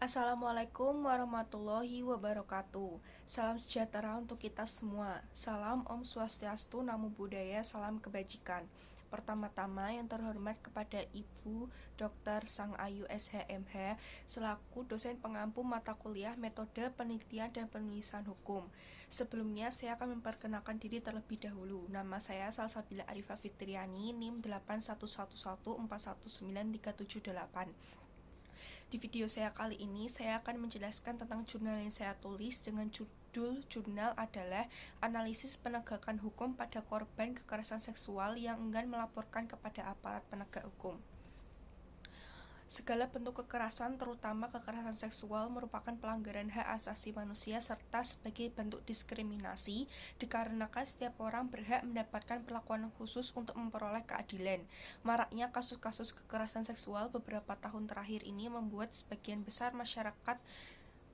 Assalamualaikum warahmatullahi wabarakatuh. Salam sejahtera untuk kita semua. Salam Om Swastiastu, Namo Buddhaya, salam kebajikan. Pertama-tama yang terhormat kepada Ibu Dr. Sang Ayu SHMH selaku dosen pengampu mata kuliah Metode Penelitian dan Penulisan Hukum. Sebelumnya saya akan memperkenalkan diri terlebih dahulu. Nama saya Salsabila Arifah Fitriani, NIM 811141938. Di video saya kali ini, saya akan menjelaskan tentang jurnal yang saya tulis dengan judul jurnal adalah Analisis Penegakan Hukum pada Korban Kekerasan Seksual yang enggan melaporkan kepada aparat penegak hukum. Segala bentuk kekerasan, terutama kekerasan seksual, merupakan pelanggaran hak asasi manusia serta sebagai bentuk diskriminasi, dikarenakan setiap orang berhak mendapatkan perlakuan khusus untuk memperoleh keadilan. Maraknya kasus-kasus kekerasan seksual beberapa tahun terakhir ini membuat sebagian besar masyarakat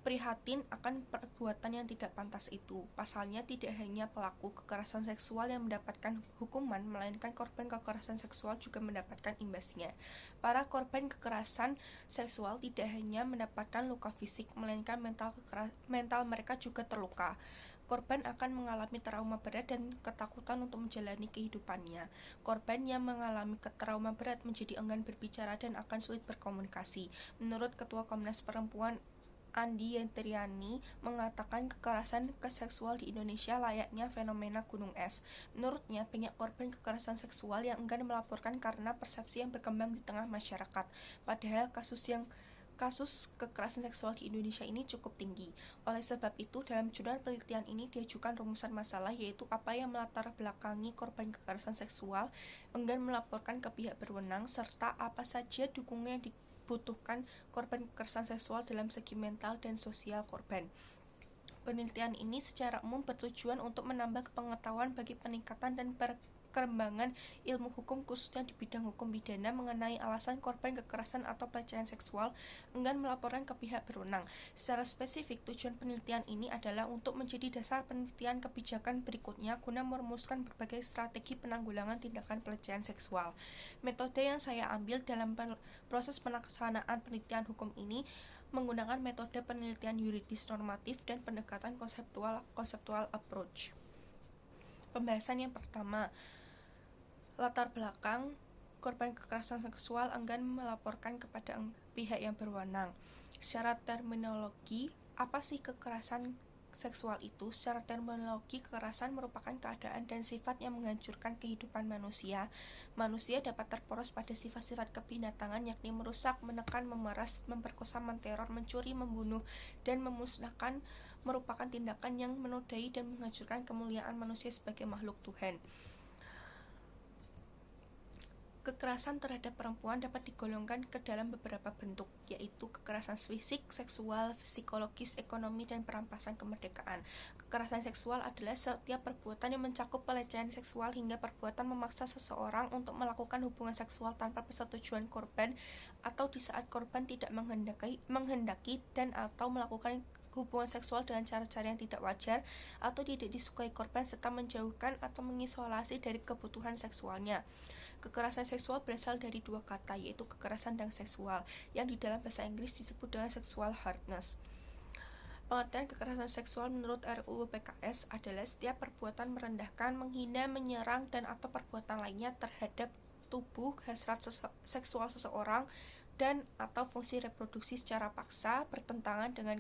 prihatin akan perbuatan yang tidak pantas itu. Pasalnya, tidak hanya pelaku kekerasan seksual yang mendapatkan hukuman, melainkan korban kekerasan seksual juga mendapatkan imbasnya. Para korban kekerasan seksual tidak hanya mendapatkan luka fisik, melainkan mental mereka juga terluka. Korban akan mengalami trauma berat dan ketakutan untuk menjalani kehidupannya. Korban yang mengalami trauma berat menjadi enggan berbicara dan akan sulit berkomunikasi. Menurut Ketua Komnas Perempuan Andi Yentriani mengatakan kekerasan seksual di Indonesia layaknya fenomena gunung es. Menurutnya, banyak korban kekerasan seksual yang enggan melaporkan karena persepsi yang berkembang di tengah masyarakat. Padahal kasus kekerasan seksual di Indonesia ini cukup tinggi. Oleh sebab itu, dalam jurnal penelitian ini diajukan rumusan masalah, yaitu apa yang melatar belakangi korban kekerasan seksual enggan melaporkan ke pihak berwenang, serta apa saja dukungan yang dibutuhkan korban kekerasan seksual dalam segi mental dan sosial korban. Penelitian ini secara umum bertujuan untuk menambah pengetahuan bagi peningkatan dan perkembangan ilmu hukum khususnya di bidang hukum pidana mengenai alasan korban kekerasan atau pelecehan seksual enggan melaporkan ke pihak berwenang. Secara spesifik, tujuan penelitian ini adalah untuk menjadi dasar penelitian kebijakan berikutnya guna merumuskan berbagai strategi penanggulangan tindakan pelecehan seksual. Metode yang saya ambil dalam proses pelaksanaan penelitian hukum ini menggunakan metode penelitian yuridis normatif dan pendekatan konseptual approach. Pembahasan yang pertama, latar belakang korban kekerasan seksual enggan melaporkan kepada pihak yang berwenang. Secara terminologi, apa sih kekerasan seksual itu? Secara terminologi, kekerasan merupakan keadaan dan sifat yang menghancurkan kehidupan manusia. Manusia dapat terporos pada sifat-sifat kebinatangan, yakni merusak, menekan, memeras, memperkosa, menteror, mencuri, membunuh, dan memusnahkan merupakan tindakan yang menodai dan menghancurkan kemuliaan manusia sebagai makhluk Tuhan. Kekerasan terhadap perempuan dapat digolongkan ke dalam beberapa bentuk, yaitu kekerasan fisik, seksual, psikologis, ekonomi, dan perampasan kemerdekaan. Kekerasan seksual adalah setiap perbuatan yang mencakup pelecehan seksual hingga perbuatan memaksa seseorang untuk melakukan hubungan seksual tanpa persetujuan korban atau di saat korban tidak menghendaki dan atau melakukan hubungan seksual dengan cara-cara yang tidak wajar atau tidak disukai korban serta menjauhkan atau mengisolasi dari kebutuhan seksualnya. Kekerasan seksual berasal dari dua kata, yaitu kekerasan dan seksual, yang di dalam bahasa Inggris disebut dengan sexual hardness. Pengertian kekerasan seksual menurut RUU PKS adalah setiap perbuatan merendahkan, menghina, menyerang, dan atau perbuatan lainnya terhadap tubuh, hasrat seksual seseorang, dan atau fungsi reproduksi secara paksa, bertentangan dengan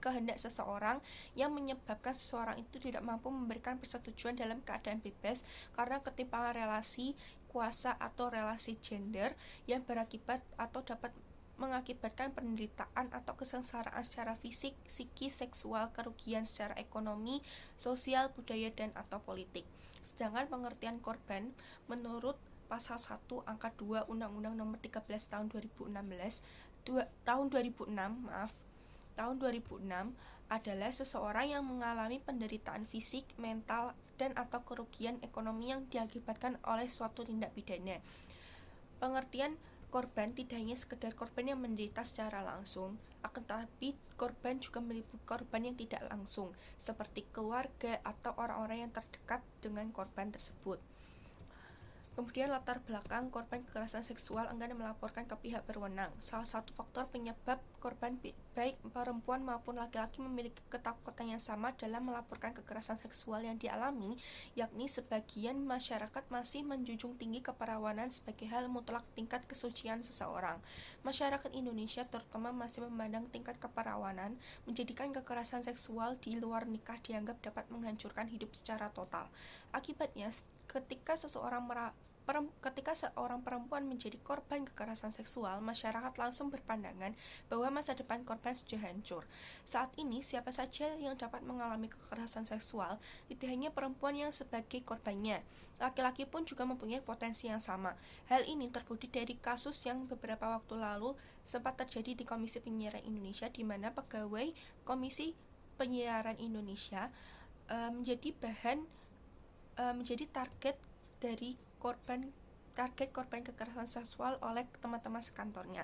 kehendak seseorang yang menyebabkan seseorang itu tidak mampu memberikan persetujuan dalam keadaan bebas karena ketimpangan relasi kuasa atau relasi gender yang berakibat atau dapat mengakibatkan penderitaan atau kesengsaraan secara fisik, psikis, seksual, kerugian secara ekonomi, sosial, budaya, dan atau politik. Sedangkan pengertian korban menurut Pasal 1 Angka 2 Undang-Undang Nomor 13 Tahun 2006 adalah seseorang yang mengalami penderitaan fisik, mental, dan atau kerugian ekonomi yang diakibatkan oleh suatu tindak pidana. Pengertian korban tidak hanya sekedar korban yang menderita secara langsung, akan tetapi korban juga meliputi korban yang tidak langsung, seperti keluarga atau orang-orang yang terdekat dengan korban tersebut. Kemudian latar belakang korban kekerasan seksual enggan melaporkan ke pihak berwenang. Salah satu faktor penyebab korban baik perempuan maupun laki-laki memiliki ketakutan yang sama dalam melaporkan kekerasan seksual yang dialami, yakni sebagian masyarakat masih menjunjung tinggi keperawanan sebagai hal mutlak tingkat kesucian seseorang. Masyarakat Indonesia terutama masih memandang tingkat keperawanan menjadikan kekerasan seksual di luar nikah dianggap dapat menghancurkan hidup secara total. Akibatnya, ketika seorang perempuan menjadi korban kekerasan seksual, masyarakat langsung berpandangan bahwa masa depan korban sudah hancur. Saat ini, siapa saja yang dapat mengalami kekerasan seksual, tidak hanya perempuan yang sebagai korbannya, laki-laki pun juga mempunyai potensi yang sama. Hal ini terbukti dari kasus yang beberapa waktu lalu sempat terjadi di Komisi Penyiaran Indonesia, di mana pegawai Komisi Penyiaran Indonesia menjadi target korban kekerasan seksual oleh teman-teman sekantornya.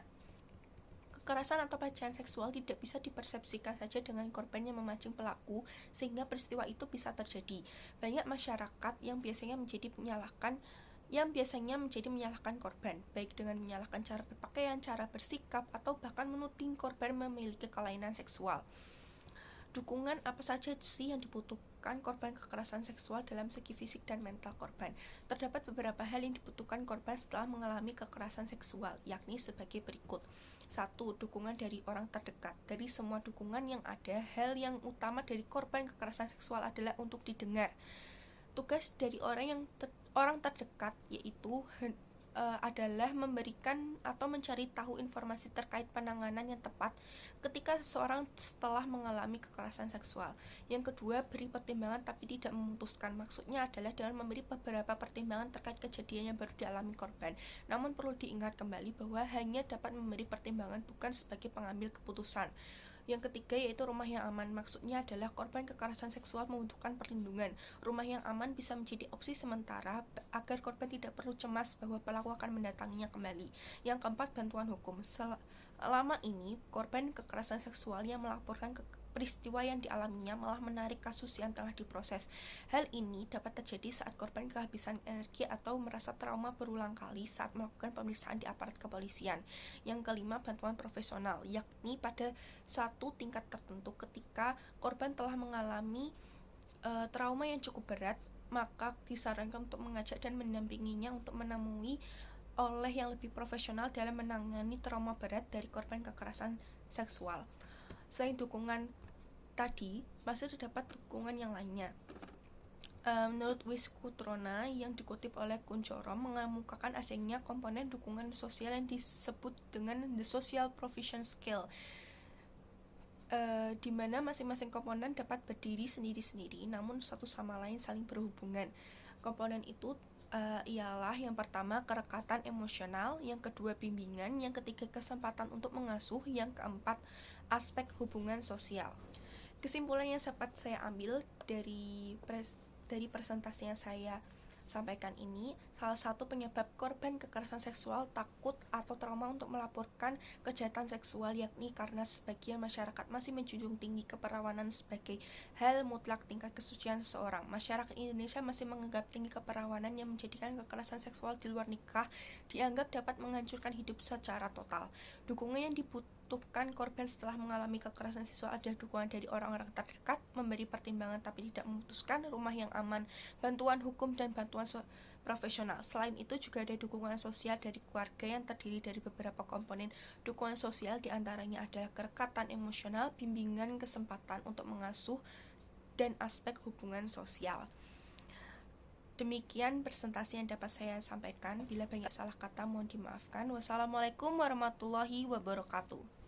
Kekerasan atau pelecehan seksual tidak bisa dipersepsikan saja dengan korban yang memancing pelaku sehingga peristiwa itu bisa terjadi. Banyak masyarakat yang biasanya menyalahkan korban, baik dengan menyalahkan cara berpakaian, cara bersikap, atau bahkan menuding korban memiliki kelainan seksual. Dukungan apa saja sih yang dibutuhkan korban kekerasan seksual dalam segi fisik dan mental korban? Terdapat beberapa hal yang dibutuhkan korban setelah mengalami kekerasan seksual, yakni sebagai berikut. 1. Dukungan dari orang terdekat. Dari semua dukungan yang ada, hal yang utama dari korban kekerasan seksual adalah untuk didengar. Tugas dari orang terdekat yaitu adalah memberikan atau mencari tahu informasi terkait penanganan yang tepat ketika seseorang setelah mengalami kekerasan seksual. Yang kedua, beri pertimbangan tapi tidak memutuskan. Maksudnya adalah dengan memberi beberapa pertimbangan terkait kejadian yang baru dialami korban. Namun perlu diingat kembali bahwa hanya dapat memberi pertimbangan, bukan sebagai pengambil keputusan. Yang ketiga yaitu rumah yang aman. Maksudnya adalah korban kekerasan seksual membutuhkan perlindungan. Rumah yang aman bisa menjadi opsi sementara agar korban tidak perlu cemas bahwa pelaku akan mendatanginya kembali. Yang keempat, bantuan hukum. Selama ini, korban kekerasan seksual yang melaporkan peristiwa yang dialaminya malah menarik kasus yang tengah diproses. Hal ini dapat terjadi saat korban kehabisan energi atau merasa trauma berulang kali saat melakukan pemeriksaan di aparat kepolisian. Yang kelima, bantuan profesional, yakni pada satu tingkat tertentu ketika korban telah mengalami trauma yang cukup berat, maka disarankan untuk mengajak dan mendampinginya untuk menemui oleh yang lebih profesional dalam menangani trauma berat dari korban kekerasan seksual. Selain dukungan tadi, masih terdapat dukungan yang lainnya. Menurut Wiskutrona yang dikutip oleh Kuncoro, mengemukakan adanya komponen dukungan sosial yang disebut dengan the social provision scale, di mana masing-masing komponen dapat berdiri sendiri-sendiri, namun satu sama lain saling berhubungan. Komponen itu ialah yang pertama kerekatan emosional, yang kedua bimbingan, yang ketiga kesempatan untuk mengasuh, yang keempat aspek hubungan sosial. Kesimpulan yang sempat saya ambil dari presentasi yang saya sampaikan ini, salah satu penyebab korban kekerasan seksual takut atau trauma untuk melaporkan kejahatan seksual yakni karena sebagian masyarakat masih menjunjung tinggi keperawanan sebagai hal mutlak tingkat kesucian seseorang. Masyarakat Indonesia masih menganggap tinggi keperawanan yang menjadikan kekerasan seksual di luar nikah dianggap dapat menghancurkan hidup secara total. Dukungan yang dibutuhkan korban setelah mengalami kekerasan seksual adalah dukungan dari orang-orang terdekat, memberi pertimbangan tapi tidak memutuskan, rumah yang aman, bantuan hukum, dan bantuan profesional. Selain itu juga ada dukungan sosial dari keluarga yang terdiri dari beberapa komponen. Dukungan sosial diantaranya adalah kerekatan emosional, bimbingan, kesempatan untuk mengasuh, dan aspek hubungan sosial. Demikian presentasi yang dapat saya sampaikan. Bila banyak salah kata mohon dimaafkan. Wassalamualaikum warahmatullahi wabarakatuh.